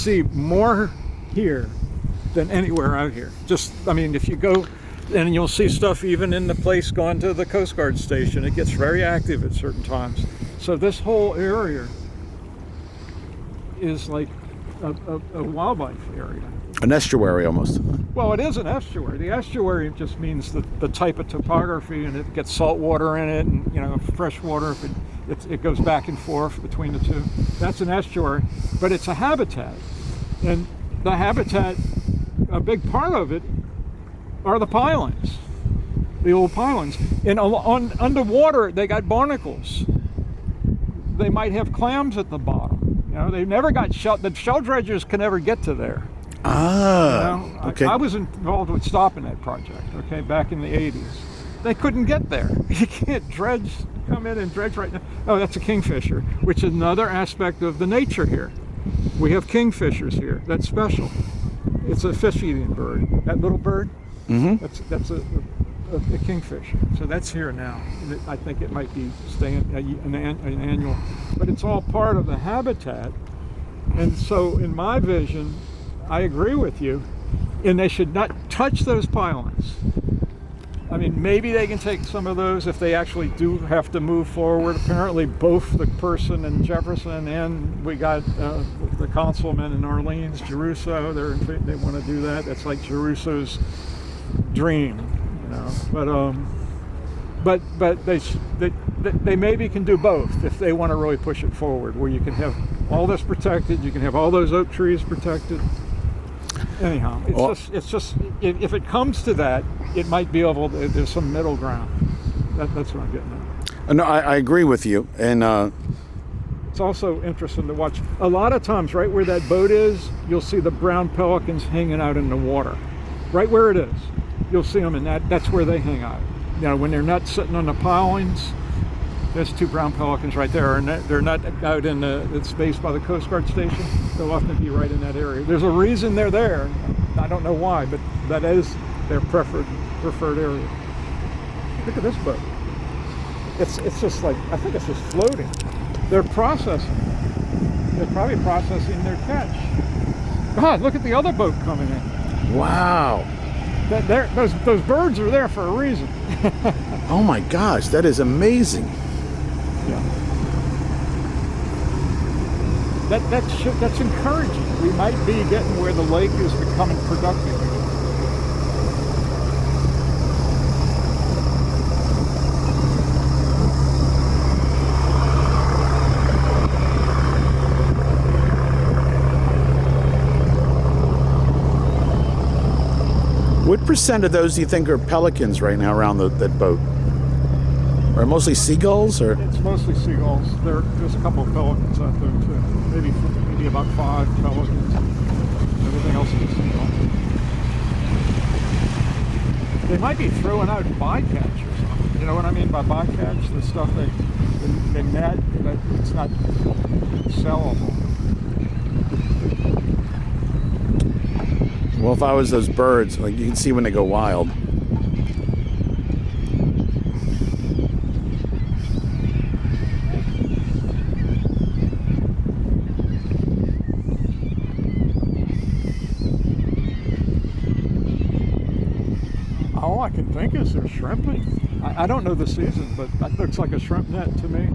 see more here than anywhere out here. Just, I mean, if you go, and you'll see stuff even in the place going to the Coast Guard station. It gets very active at certain times. So this whole area is like a wildlife area. An estuary almost. Well, it is an estuary. The estuary just means the type of topography, and it gets salt water in it, and, you know, fresh water. If it goes back and forth between the two. That's an estuary, but it's a habitat. And the habitat, a big part of it, are the pilings, the old pilings. And underwater, they got barnacles. They might have clams at the bottom. You know, they never got the shell dredgers can never get to there. Ah, you know, okay. I was involved with stopping that project, okay, back in the 80s. They couldn't get there. You can't come in and dredge right now. Oh, that's a kingfisher, which is another aspect of the nature here. We have kingfishers here. That's special. It's a fish-eating bird. That little bird, that's a kingfisher. So that's here now. I think it might be staying an annual, but it's all part of the habitat. And so in my vision, I agree with you, and they should not touch those pilings. I mean, maybe they can take some of those if they actually do have to move forward. Apparently both the person in Jefferson and we got the councilman in Orleans, Geruso, they want to do that. That's like Geruso's dream, you know. But they maybe can do both if they want to really push it forward, where you can have all this protected, you can have all those oak trees protected. Anyhow, it's just if it comes to that, it might be able to, there's some middle ground. That's what I'm getting at. No, I agree with you, and it's also interesting to watch. A lot of times, right where that boat is, you'll see the brown pelicans hanging out in the water. Right where it is, you'll see them, and that's where they hang out. You know, when they're not sitting on the pilings, there's two brown pelicans right there, and they're not out in the space by the Coast Guard station. They'll often be right in that area. There's a reason they're there. I don't know why, but that is their preferred area. Look at this boat. It's just like, I think it's just floating. They're processing. They're probably processing their catch. God, look at the other boat coming in. wow. Those birds are there for a reason. Oh my gosh, that is amazing. Yeah. That's encouraging. We might be getting where the lake is becoming productive. What percent of those do you think are pelicans right now around that boat? Are mostly seagulls, or? It's mostly seagulls. There's a couple of pelicans out there too. Maybe about 5 pelicans. Everything else is seagulls. They might be throwing out bycatch or something. You know what I mean by bycatch? The stuff they net, but it's not sellable. Well, if I was those birds, like you can see when they go wild. All I can think is they're shrimping. I don't know the season, but that looks like a shrimp net to me.